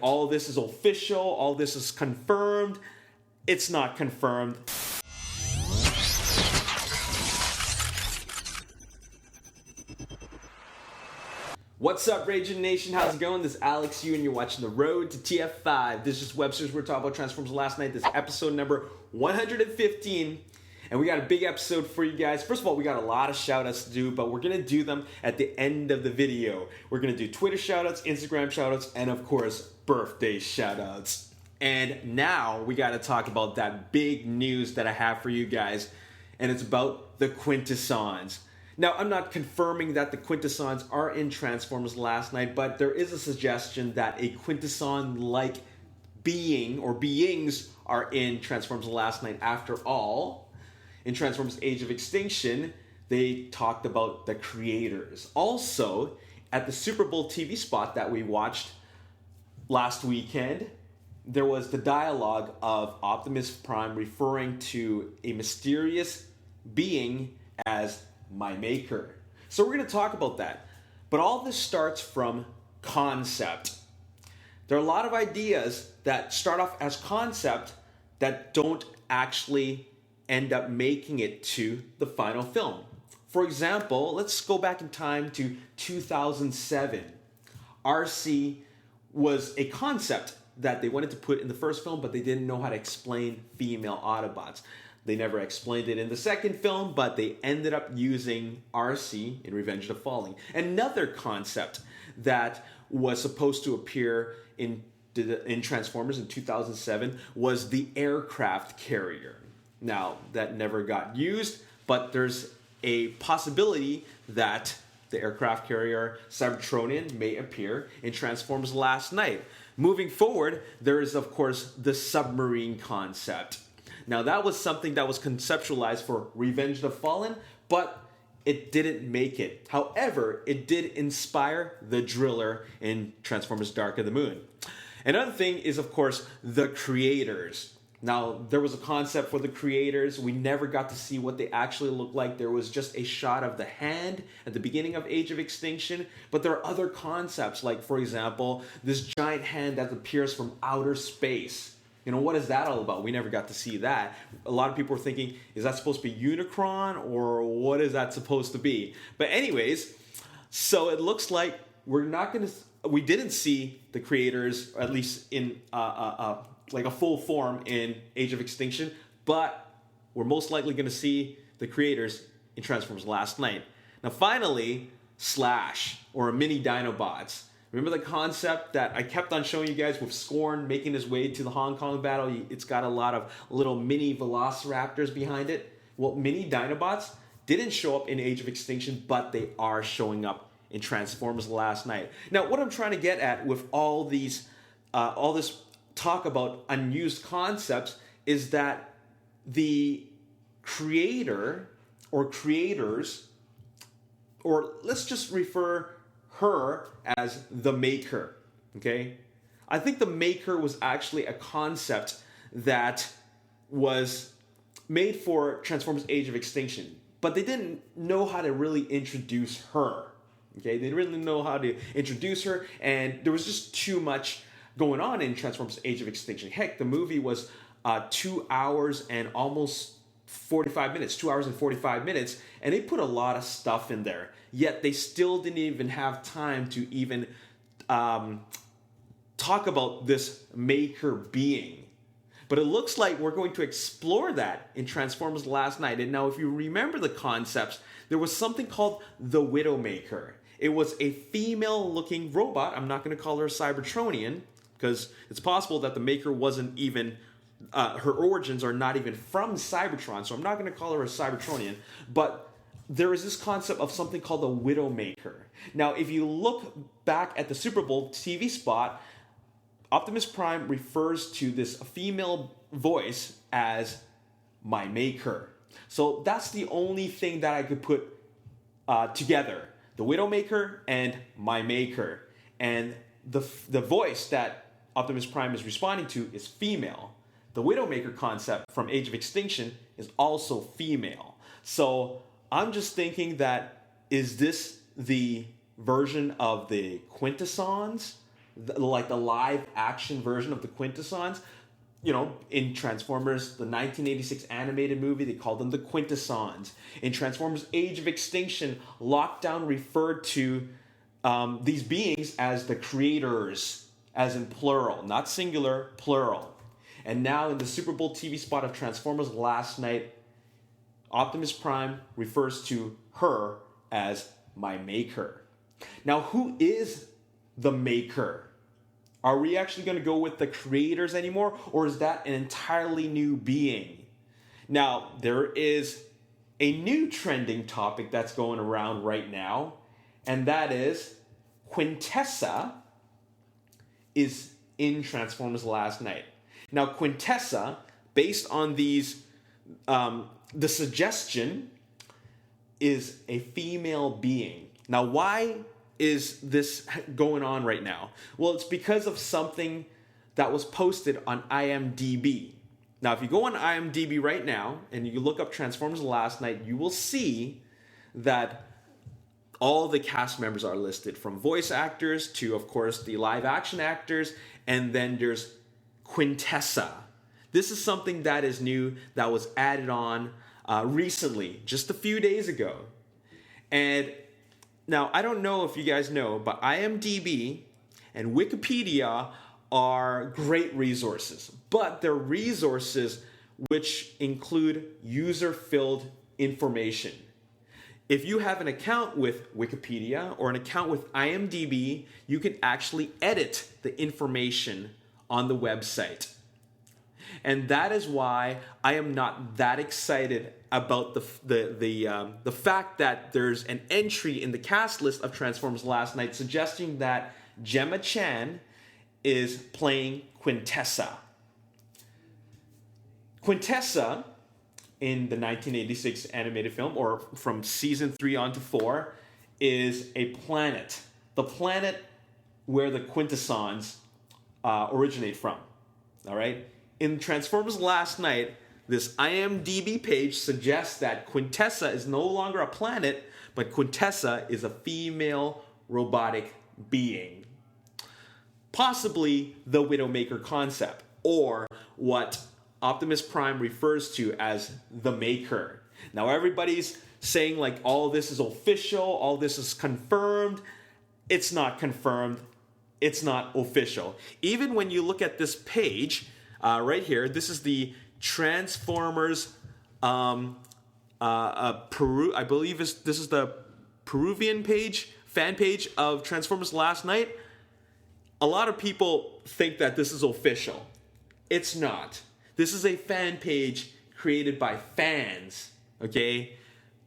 all this is official, all this is confirmed. It's not confirmed. What's up, Ragin Nation? How's it going? This is Alex Yu, and you're watching The Road to TF5. This is Webster's. We're talking about Transformers last night. This is episode number 115. And we got a big episode for you guys. First of all, we got a lot of shoutouts to do, but we're going to do them at the end of the video. We're going to do Twitter shoutouts, Instagram shoutouts, and of course, birthday shoutouts. And now we got to talk about that big news that I have for you guys, and it's about the Quintessons. Now, I'm not confirming that the Quintessons are in Transformers last night, but there is a suggestion that a Quintesson-like being or beings are in Transformers last night after all. In Transformers Age of Extinction, they talked about the creators. Also, at the Super Bowl TV spot that we watched last weekend, there was the dialogue of Optimus Prime referring to a mysterious being as my maker. So we're going to talk about that. But all this starts from concept. There are a lot of ideas that start off as concept that don't actually end up making it to the final film. For example, let's go back in time to 2007. RC was a concept that they wanted to put in the first film, but they didn't know how to explain female Autobots. They never explained it in the second film, but they ended up using RC in Revenge of the Fallen. Another concept that was supposed to appear in Transformers in 2007 was the aircraft carrier. Now, that never got used, but there's a possibility that the aircraft carrier Cybertronian may appear in Transformers last night. Moving forward, there is, of course, the submarine concept. Now, that was something that was conceptualized for Revenge of the Fallen, but it didn't make it. However, it did inspire the Driller in Transformers Dark of the Moon. Another thing is, of course, the creators. Now, there was a concept for the creators. We never got to see what they actually look like. There was just a shot of the hand at the beginning of Age of Extinction. But there are other concepts, like, for example, this giant hand that appears from outer space. You know, what is that all about? We never got to see that. A lot of people were thinking, is that supposed to be Unicron, or what is that supposed to be? But anyways, so it looks like we didn't see the creators, at least in like a full form in Age of Extinction, but we're most likely going to see the creators in Transformers last night. Now, finally, Slash, or a mini Dinobots. Remember the concept that I kept on showing you guys with Scorn making his way to the Hong Kong battle? It's got a lot of little mini Velociraptors behind it. Well, mini Dinobots didn't show up in Age of Extinction, but they are showing up in Transformers last night. Now, what I'm trying to get at with all this talk about unused concepts is that the creator or creators, or let's just refer her as the maker, okay? I think the maker was actually a concept that was made for Transformers Age of Extinction, but they didn't know how to really introduce her, okay? They didn't really know how to introduce her, and there was just too much going on in Transformers Age of Extinction. Heck, the movie was 2 hours and almost 45 minutes, 2 hours and 45 minutes, and they put a lot of stuff in there. Yet they still didn't even have time to even talk about this maker being. But it looks like we're going to explore that in Transformers last night. And now, if you remember the concepts, there was something called the Widowmaker. It was a female-looking robot. I'm not going to call her a Cybertronian, because it's possible that the maker wasn't even, her origins are not even from Cybertron, so I'm not going to call her a Cybertronian, but there is this concept of something called the Widowmaker. Now, if you look back at the Super Bowl TV spot, Optimus Prime refers to this female voice as my maker. So that's the only thing that I could put together. The Widowmaker and my maker. And the voice that Optimus Prime is responding to is female. The Widowmaker concept from Age of Extinction is also female. So I'm just thinking that, is this the version of the Quintessons the live action version of the Quintessons. You know, in Transformers, the 1986 animated movie, they called them the Quintessons. In Transformers Age of Extinction, Lockdown referred to these beings as the creators, as in plural, not singular, plural. And now in the Super Bowl TV spot of Transformers Last Night, Optimus Prime refers to her as my maker. Now, who is the maker? Are we actually going to go with the creators anymore, or is that an entirely new being? Now, there is a new trending topic that's going around right now, and that is Quintessa is in Transformers Last Night. Now, Quintessa, based on these, the suggestion is a female being. Now, why is this going on right now? Well, it's because of something that was posted on IMDb. Now, if you go on IMDb right now and you look up Transformers Last Night, you will see that all the cast members are listed, from voice actors to, of course, the live action actors, and then there's Quintessa. This is something that is new, that was added on recently, just a few days ago. And now, I don't know if you guys know, but IMDb and Wikipedia are great resources, but they're resources which include user-filled information. If you have an account with Wikipedia or an account with IMDb, you can actually edit the information on the website. And that is why I am not that excited about the fact that there's an entry in the cast list of Transformers Last Night suggesting that Gemma Chan is playing Quintessa. Quintessa, in the 1986 animated film, or from season 3 on to 4, is a planet. The planet where the Quintessons originate from. All right? In Transformers Last Night, this IMDb page suggests that Quintessa is no longer a planet, but Quintessa is a female robotic being. Possibly the Widowmaker concept, or what Optimus Prime refers to as the Maker. Now everybody's saying like all this is official, all this is confirmed. It's not confirmed. It's not official. Even when you look at this page, right here, this is the Transformers, I believe this is the Peruvian page, fan page of Transformers Last Night. A lot of people think that this is official. It's not. This is a fan page created by fans, okay?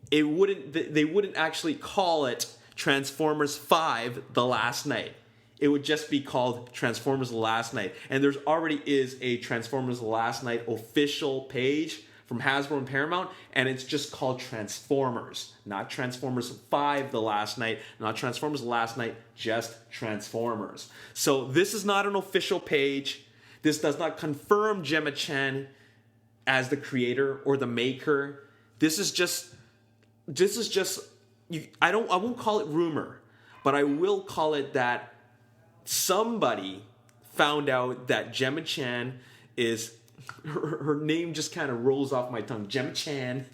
They wouldn't actually call it Transformers 5 The Last Night. It would just be called Transformers Last Night. And there's already is a Transformers Last Night official page from Hasbro and Paramount, and it's just called Transformers. Not Transformers 5 The Last Night, not Transformers Last Night, just Transformers. So this is not an official page. This does not confirm Gemma Chan as the creator or the maker. This is just I won't call it rumor, but I will call it that somebody found out that Gemma Chan is, her name just kind of rolls off my tongue. Gemma Chan.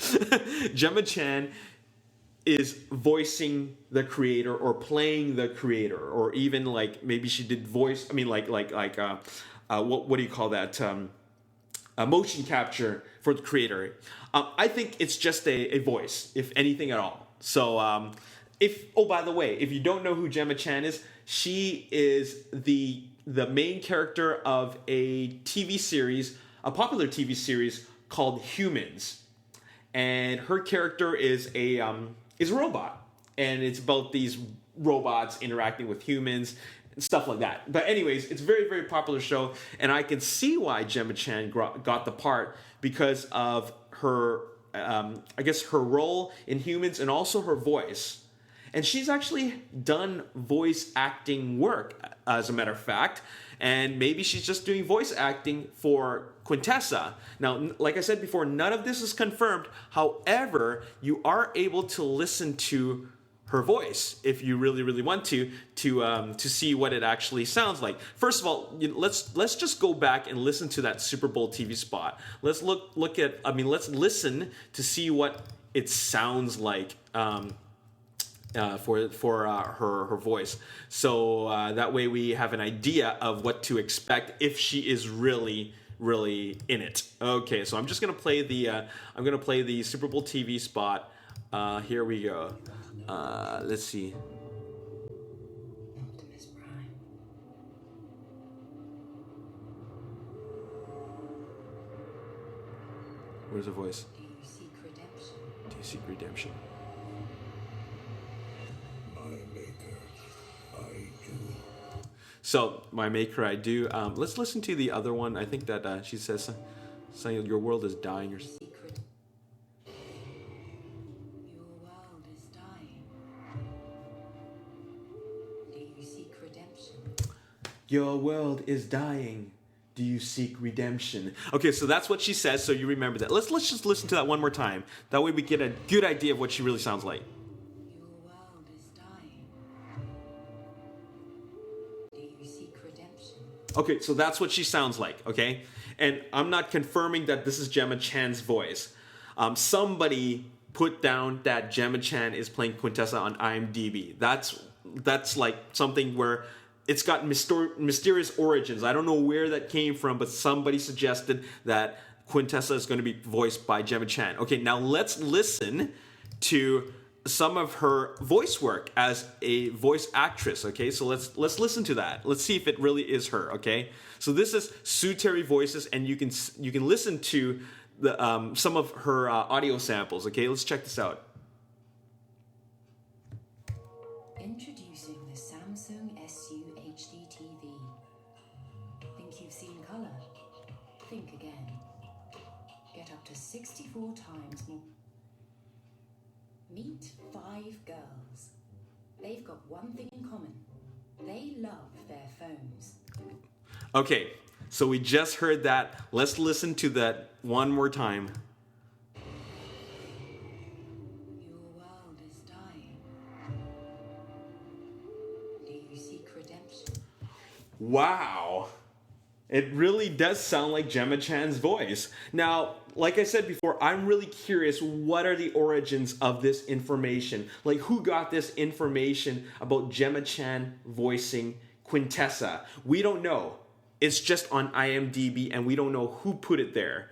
Gemma Chan is voicing the creator or playing the creator, or even like maybe she did voice. I mean, what do you call that? Motion capture for the creator. I think it's just a voice, if anything at all. So, by the way, if you don't know who Gemma Chan is, she is the main character of a TV series, a popular TV series called Humans, and her character is a robot, and it's about these robots interacting with humans and stuff like that. But anyways, it's a very, very popular show, and I can see why Gemma Chan got the part because of her, I guess, her role in Humans and also her voice. And she's actually done voice acting work, as a matter of fact. And maybe she's just doing voice acting for Quintessa. Now, like I said before, none of this is confirmed. However, you are able to listen to her voice if you really want to see what it actually sounds like. First of all, let's just go back and listen to that Super Bowl TV spot. Let's let's listen to see what it sounds like for her voice. So that way we have an idea of what to expect if she is really in it. Okay, so I'm just gonna play the Super Bowl TV spot. Here we go. Let's see. Optimus Prime. Where's the voice? Do you seek redemption? Do you seek redemption? My maker, I do. So, my maker, I do. Let's listen to the other one. I think that she says something, your world is dying. Or Secret. Your world is dying. Do you seek redemption? your world is dying. Do you seek redemption? Okay, so that's what she says, so you remember that. Let's just listen to that one more time. That way we get a good idea of what she really sounds like. Your world is dying. Do you seek redemption? Okay, so that's what she sounds like, okay? And I'm not confirming that this is Gemma Chan's voice. Somebody put down that Gemma Chan is playing Quintessa on IMDb. That's like something where it's got mysterious origins. I don't know where that came from, but somebody suggested that Quintessa is going to be voiced by Gemma Chan. Okay, now let's listen to some of her voice work as a voice actress. Okay, so let's listen to that. Let's see if it really is her. Okay, so this is Sue Terry voices, and you can listen to the some of her audio samples. Okay, let's check this out. Introducing the Samsung SU HD TV. Think you've seen color? Think again. Get up to 64 times more. Meet 5 girls. They've got one thing in common. They love their phones. Okay, so we just heard that. Let's listen to that one more time. Your world is dying. Do you seek redemption? Wow. It really does sound like Gemma Chan's voice. Now, like I said before, I'm really curious, what are the origins of this information? Like, who got this information about Gemma Chan voicing Quintessa? We don't know. It's just on IMDb, and we don't know who put it there.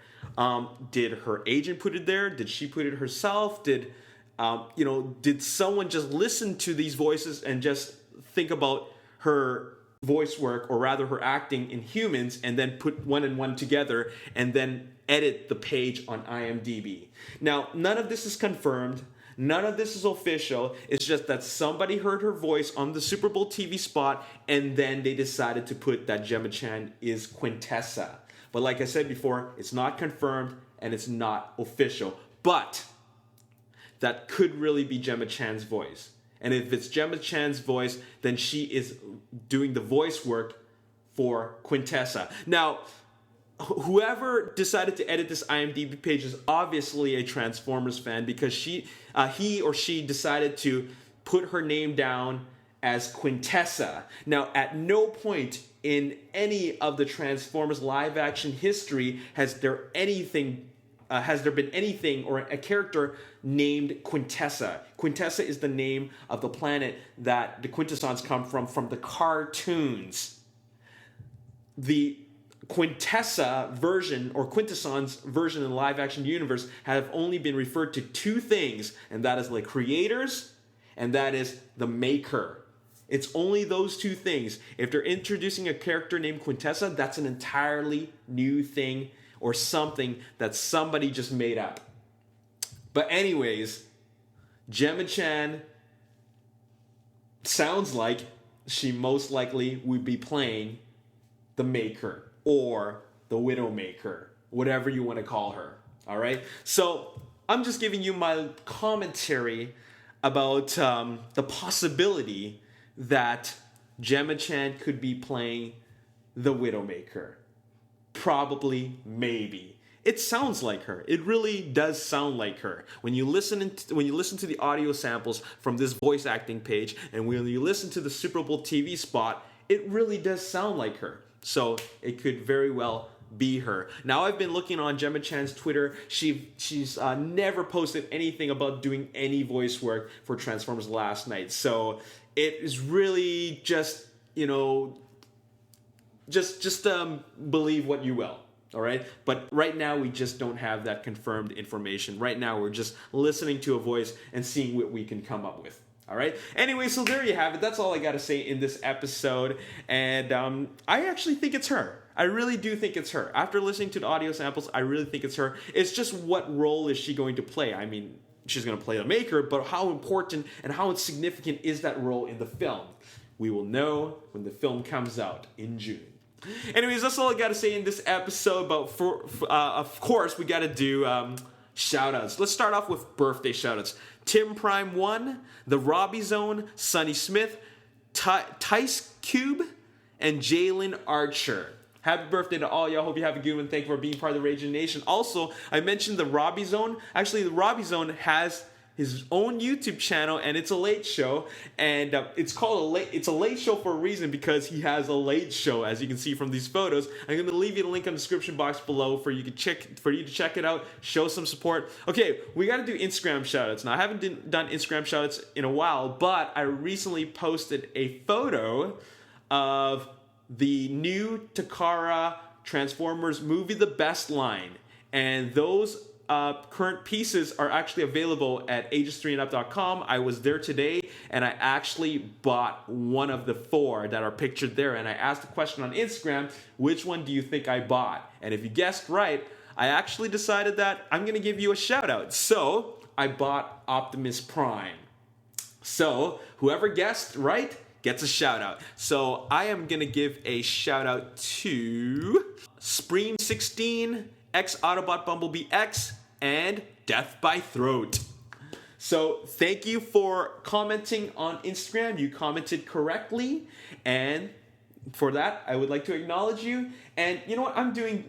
Did her agent put it there? Did she put it herself? Did someone just listen to these voices and just think about her voice work, or rather her acting in Humans, and then put one and one together and then edit the page on IMDb? Now, none of this is confirmed. None of this is official. It's just that somebody heard her voice on the Super Bowl TV spot, and then they decided to put that Gemma Chan is Quintessa. But like I said before, it's not confirmed and it's not official. But that could really be Gemma Chan's voice. And if it's Gemma Chan's voice, then she is doing the voice work for Quintessa. Now, whoever decided to edit this IMDb page is obviously a Transformers fan, because he or she decided to put her name down as Quintessa. Now, at no point in any of the Transformers live action history has there been anything or a character named Quintessa. Quintessa is the name of the planet that the Quintessons come from the cartoons. The Quintessa version, or Quintessons version in the live action universe, have only been referred to 2 things, and that is the creators and that is the maker. It's only those 2 things. If they're introducing a character named Quintessa, that's an entirely new thing, or something that somebody just made up. But anyways, Gemma Chan sounds like she most likely would be playing the Maker, or the Widowmaker, whatever you want to call her. All right? So I'm just giving you my commentary about the possibility that Gemma Chan could be playing the Widowmaker. Probably, maybe. it sounds like her. It really does sound like her. When you listen to the audio samples from this voice acting page, and when you listen to the Super Bowl TV spot, it really does sound like her. So it could very well be her. Now, I've been looking on Gemma Chan's Twitter. She's never posted anything about doing any voice work for Transformers Last Night. So it is really just, you know, just believe what you will. All right. But right now, we just don't have that confirmed information. Right now, we're just listening to a voice and seeing what we can come up with. All right. Anyway, so there you have it. That's all I got to say in this episode. And I actually think it's her. I really do think it's her. After listening to the audio samples, I really think it's her. It's just, what role is she going to play? I mean, she's going to play the Maker, but how important and how significant is that role in the film? We will know when the film comes out in June. Anyways, that's all I got to say in this episode. But of course, we got to do shoutouts. Let's start off with birthday shoutouts. Tim Prime 1, The Robbie Zone, Sonny Smith, Tice Cube, and Jalen Archer. Happy birthday to all y'all. Hope you have a good one. Thank you for being part of the Ragin Nation. Also, I mentioned the Robbie Zone. Actually, the Robbie Zone has his own YouTube channel, and it's a late show. And it's called It's a late show for a reason, because he has a late show, as you can see from these photos. I'm going to leave you the link in the description box below for you to check it out. Show some support. Okay, we got to do Instagram shoutouts. Now, I haven't done Instagram shoutouts in a while, but I recently posted a photo of the new Takara Transformers movie, The Best Line, and those current pieces are actually available at ages3andup.com. I was there today, and I actually bought one of the 4 that are pictured there, and I asked a question on Instagram, which one do you think I bought? And if you guessed right, I actually decided that I'm going to give you a shout out. So I bought Optimus Prime. So whoever guessed right gets a shout out. So I am going to give a shout out to Spreem16, X Autobot Bumblebee X, and Death by Throat. So thank you for commenting on Instagram. You commented correctly, and for that, I would like to acknowledge you. And you know what? I'm doing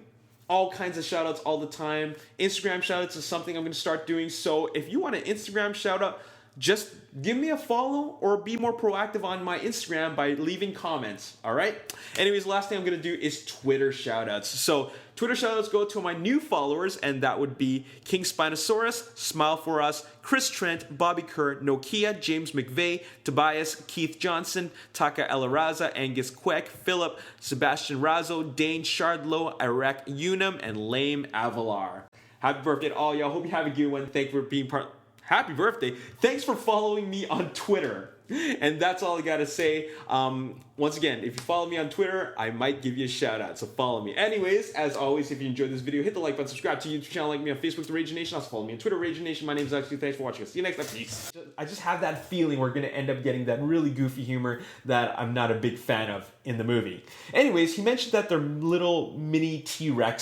all kinds of shout outs all the time. Instagram shout outs is something I'm going to start doing. So if you want an Instagram shout out, just give me a follow or be more proactive on my Instagram by leaving comments, all right? Anyways, last thing I'm going to do is Twitter shoutouts. So Twitter shoutouts go to my new followers, and that would be King Spinosaurus, Smile For Us, Chris Trent, Bobby Kerr, Nokia, James McVeigh, Tobias, Keith Johnson, Taka Elaraza, Angus Queck, Philip, Sebastian Razzo, Dane Shardlow, Iraq Unum, and Lame Avalar. Happy birthday to all y'all. Hope you have a good one. Thank you for being part. Happy birthday. Thanks for following me on Twitter. And that's all I got to say. Once again, if you follow me on Twitter, I might give you a shout out. So follow me. Anyways, as always, if you enjoyed this video, hit the like button, subscribe to the YouTube channel, like me on Facebook, The Ragin Nation. Also follow me on Twitter, Ragin Nation. My name is Alex. Thanks for watching. I'll see you next time. Peace. I just have that feeling we're going to end up getting that really goofy humor that I'm not a big fan of in the movie. Anyways, he mentioned that they're little mini T-Rex